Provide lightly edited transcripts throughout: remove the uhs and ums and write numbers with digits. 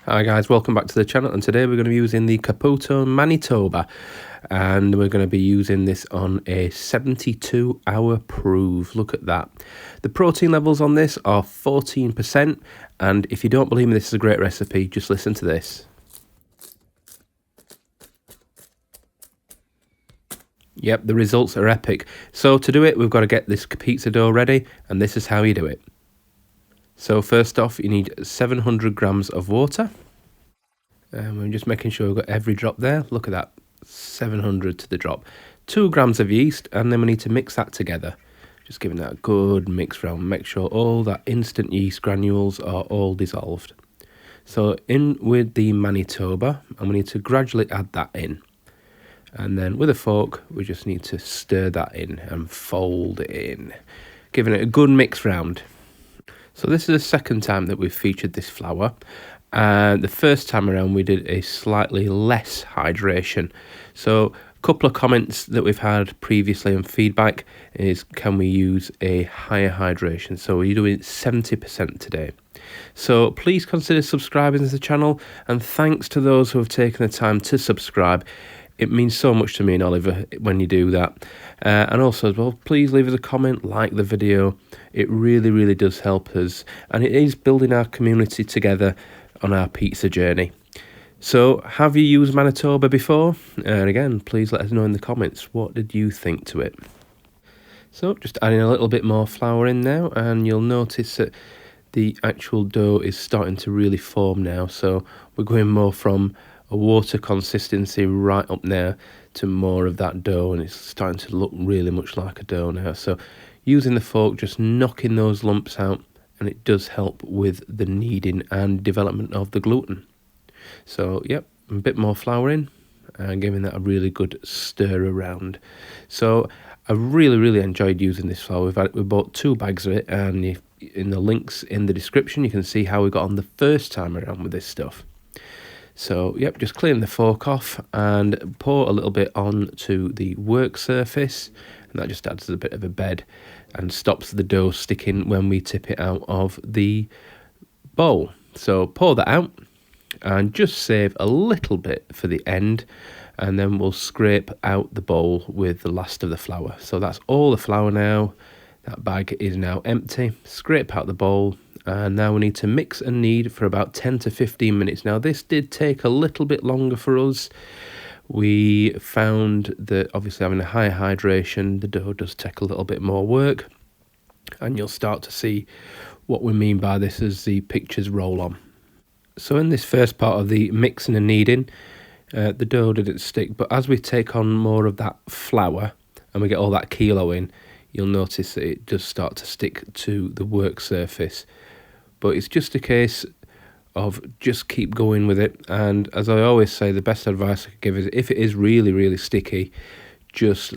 Hi guys, welcome back to the channel, and today we're going to be using the Caputo Manitoba, and we're going to be using this on a 72-hour proof. Look at that. The protein levels on this are 14%, and if you don't believe me this is a great recipe, just listen to this. Yep, the results are epic. So to do it, we've got to get this pizza dough ready, and this is how you do it. So first off, you need 700 grams of water. And we're just making sure we've got every drop there. Look at that, 700 to the drop. 2 grams of yeast, and then we need to mix that together. Just giving that a good mix round. Make sure all that instant yeast granules are all dissolved. So in with the Manitoba, and we need to gradually add that in. And then with a fork, we just need to stir that in and fold it in, giving it a good mix round. So this is the second time that we've featured this flour. And the first time around we did a slightly less hydration. So a couple of comments that we've had previously and feedback is, can we use a higher hydration? So we're doing 70% today. So please consider subscribing to the channel, and thanks to those who have taken the time to subscribe. It means so much to me and Oliver when you do that. And also as well, please leave us a comment, like the video. It really, really does help us. And it is building our community together on our pizza journey. So have you used Manitoba before? And again, please let us know in the comments, what did you think to it? So just adding a little bit more flour in now, and you'll notice that the actual dough is starting to really form now. So we're going more from a water consistency right up there to more of that dough, and it's starting to look really much like a dough now. So using the fork, just knocking those lumps out, and it does help with the kneading and development of the gluten. So yep, a bit more flour in and giving that a really good stir around. So I really enjoyed using this flour. We bought 2 bags of it, and in the links in the description you can see how we got on the first time around with this stuff. So yep, just clean the fork off and pour a little bit onto the work surface, and that just adds a bit of a bed and stops the dough sticking when we tip it out of the bowl. So pour that out and just save a little bit for the end, and then we'll scrape out the bowl with the last of the flour. So that's all the flour now. That bag is now empty. Scrape out the bowl, and now we need to mix and knead for about 10 to 15 minutes. Now this did take a little bit longer for us. We found that obviously having a higher hydration, the dough does take a little bit more work, and you'll start to see what we mean by this as the pictures roll on. So in this first part of the mixing and kneading, the dough didn't stick, but as we take on more of that flour and we get all that kilo in, you'll notice that it does start to stick to the work surface. But it's just a case of just keep going with it. And as I always say, the best advice I could give is, if it is really sticky, just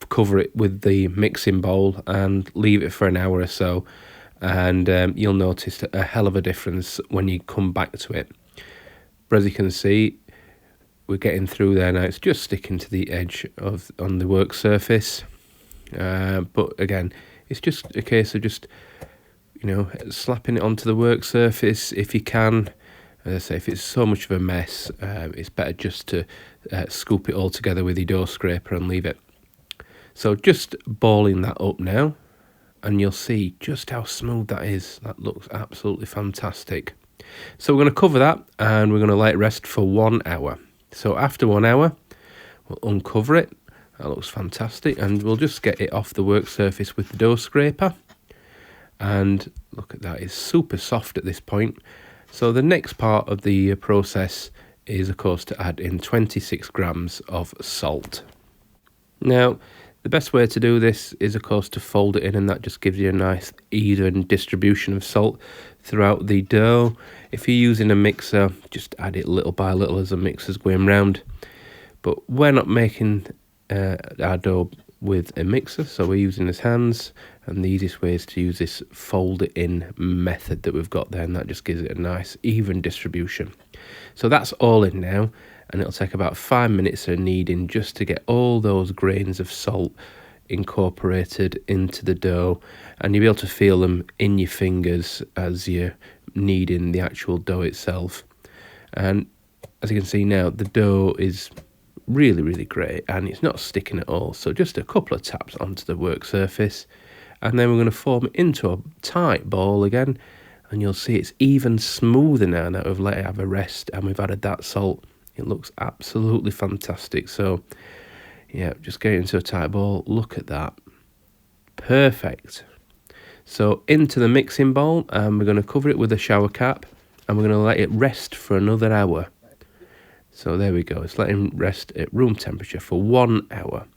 cover it with the mixing bowl and leave it for an hour or so, and you'll notice a hell of a difference when you come back to it. But as you can see, we're getting through there now. It's just sticking to the edge on the work surface. But again, it's just a case of just, slapping it onto the work surface if you can. As I say, if it's so much of a mess, it's better just to scoop it all together with your dough scraper and leave it. So just balling that up now, and you'll see just how smooth that is. That looks absolutely fantastic. So we're going to cover that, and we're going to let it rest for 1 hour. So after 1 hour, we'll uncover it. That looks fantastic, and we'll just get it off the work surface with the dough scraper. And look at that, it's super soft at this point. So the next part of the process is, of course, to add in 26 grams of salt. Now, the best way to do this is, of course, to fold it in, and that just gives you a nice even distribution of salt throughout the dough. If you're using a mixer, just add it little by little as the mixer's going round. But we're not making our dough with a mixer, so we're using his hands, and the easiest way is to use this fold it in method that we've got there, and that just gives it a nice even distribution. So that's all in now, and it'll take about 5 minutes of kneading just to get all those grains of salt incorporated into the dough, and you'll be able to feel them in your fingers as you're kneading the actual dough itself. And as you can see now, the dough is really, really great, and it's not sticking at all. So just a couple of taps onto the work surface, and then we're going to form it into a tight ball again, and you'll see it's even smoother now that we've let it have a rest and we've added that salt. It looks absolutely fantastic. So yeah, just get it into a tight ball. Look at that. Perfect. So into the mixing bowl, and we're going to cover it with a shower cap, and we're going to let it rest for another hour. So there we go. It's letting rest at room temperature for 1 hour.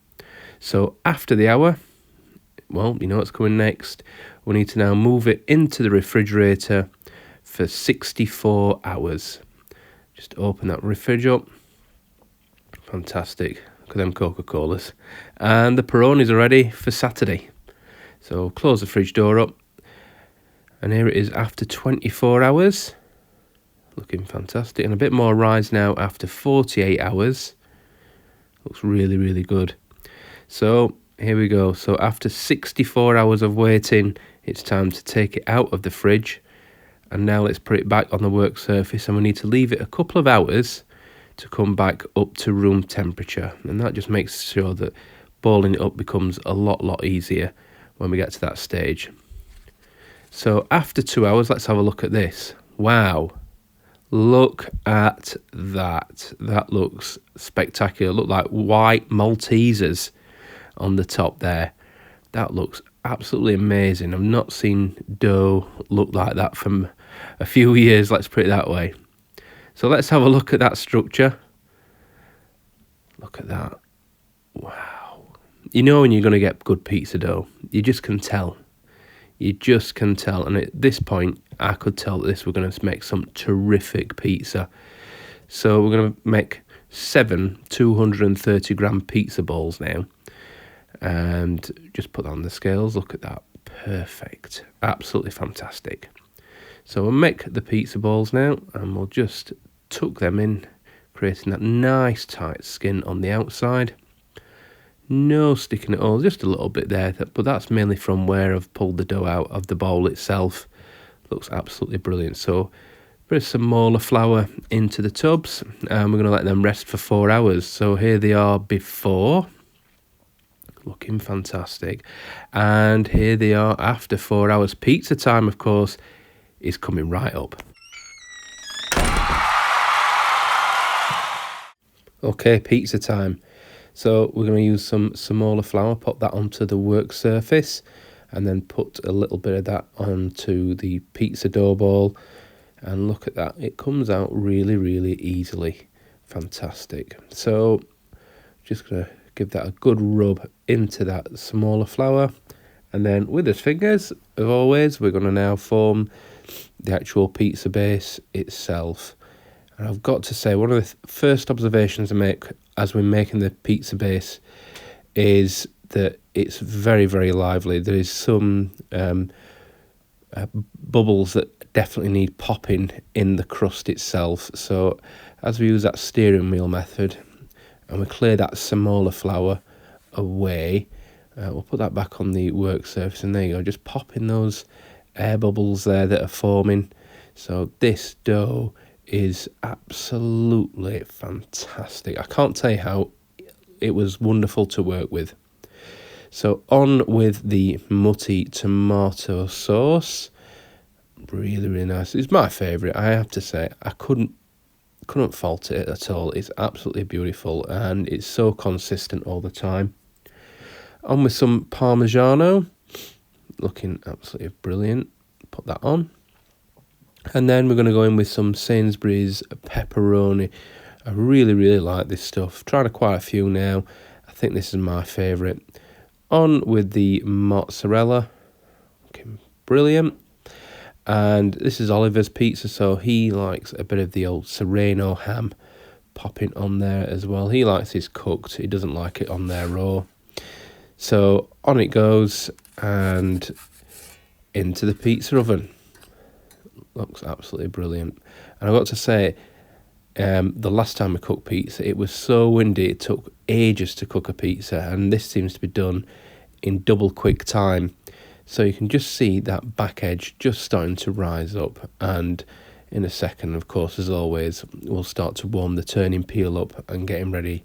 So after the hour, well, you know what's coming next. We need to now move it into the refrigerator for 64 hours. Just open that fridge up. Fantastic. Look at them Coca-Colas. And the Peronis are ready for Saturday. So close the fridge door up. And here it is after 24 hours. Looking fantastic. And a bit more rise now after 48 hours. Looks really, really good. So here we go. So after 64 hours of waiting, it's time to take it out of the fridge. And now let's put it back on the work surface, and we need to leave it a couple of hours to come back up to room temperature. And that just makes sure that balling it up becomes a lot easier when we get to that stage. So after 2 hours, let's have a look at this. Wow. Look at that. That looks spectacular. Look like white Maltesers on the top there. That looks absolutely amazing. I've not seen dough look like that from a few years, let's put it that way. So let's have a look at that structure. Look at that. Wow. You know when you're going to get good pizza dough, you just can tell. You just can tell. And at this point, I could tell that this we're going to make some terrific pizza. So we're going to make 7 230 gram pizza balls now. And just put that on the scales. Look at that. Perfect. Absolutely fantastic. So we'll make the pizza balls now, and we'll just tuck them in, creating that nice tight skin on the outside. No sticking at all, just a little bit there, but that's mainly from where I've pulled the dough out of the bowl itself. Looks absolutely brilliant. So put some Semolina flour into the tubs, and we're going to let them rest for 4 hours. So here they are before. Looking fantastic. And here they are after 4 hours. Pizza time, of course, is coming right up. Okay, pizza time. So we're going to use some Semolina flour, put that onto the work surface, and then put a little bit of that onto the pizza dough ball. And look at that. It comes out really easily. Fantastic. So just going to give that a good rub into that Semolina flour. And then with his fingers, as always, we're going to now form the actual pizza base itself. And I've got to say, one of the first observations I make as we're making the pizza base is that it's very lively. There is some bubbles that definitely need popping in the crust itself. So as we use that steering wheel method and we clear that Semolina flour away, we'll put that back on the work surface, and there you go, just popping those air bubbles there that are forming. So this dough is absolutely fantastic. I can't tell you how it was wonderful to work with. So on with the mutti tomato sauce. Really nice. It's my favourite, I have to say. I couldn't fault it at all. It's absolutely beautiful, and it's so consistent all the time. On with some Parmigiano. Looking absolutely brilliant. Put that on. And then we're going to go in with some Sainsbury's pepperoni. I really like this stuff. Tried quite a few now. I think this is my favourite. On with the mozzarella. Looking brilliant. And this is Oliver's pizza, so he likes a bit of the old Serrano ham popping on there as well. He likes his cooked. He doesn't like it on there raw. So on it goes, and into the pizza oven. Looks absolutely brilliant. And I've got to say, the last time I cooked pizza, it was so windy, it took ages to cook a pizza, and this seems to be done in double quick time. So you can just see that back edge just starting to rise up, and in a second. Of course, as always, we'll start to warm the turning peel up and get him ready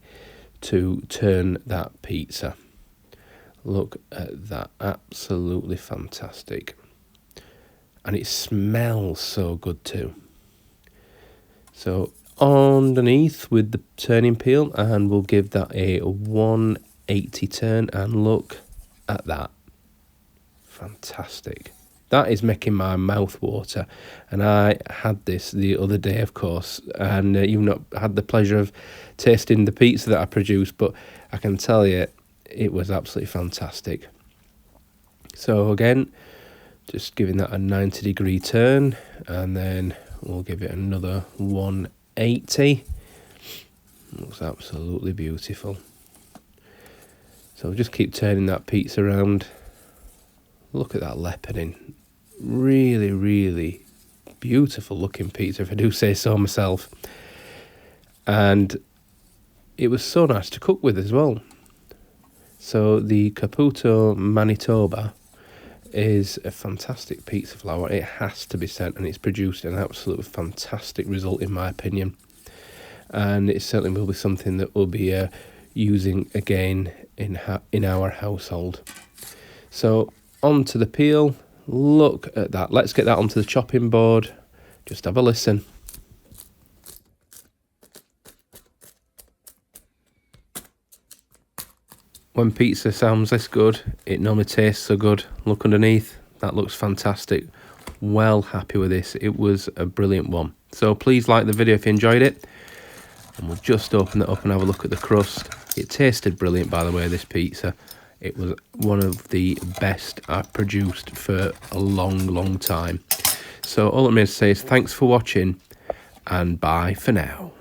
to turn that pizza. Look at that, absolutely fantastic. And it smells so good too. So underneath with the turning peel, and we'll give that a 180 turn, and look at that. Fantastic. That is making my mouth water, and I had this the other day, of course, and you've not had the pleasure of tasting the pizza that I produced, but I can tell you it was absolutely fantastic. So again, just giving that a 90-degree turn, and then we'll give it another 180. Looks absolutely beautiful. So just keep turning that pizza around. Look at that leopardining. Really, really beautiful looking pizza, if I do say so myself. And it was so nice to cook with as well. So the Caputo Manitoba is a fantastic pizza flour. It has to be sent, and it's produced an absolutely fantastic result in my opinion. And it certainly will be something that we'll be using again in our household. So onto the peel. Look at that. Let's get that onto the chopping board. Just have a listen. When pizza sounds this good, it normally tastes so good. Look underneath. That looks fantastic. Well happy with this. It was a brilliant one. So please like the video if you enjoyed it. And we'll just open it up and have a look at the crust. It tasted brilliant, by the way, this pizza. It was one of the best I've produced for a long, long time. So all I'm going to say is thanks for watching, and bye for now.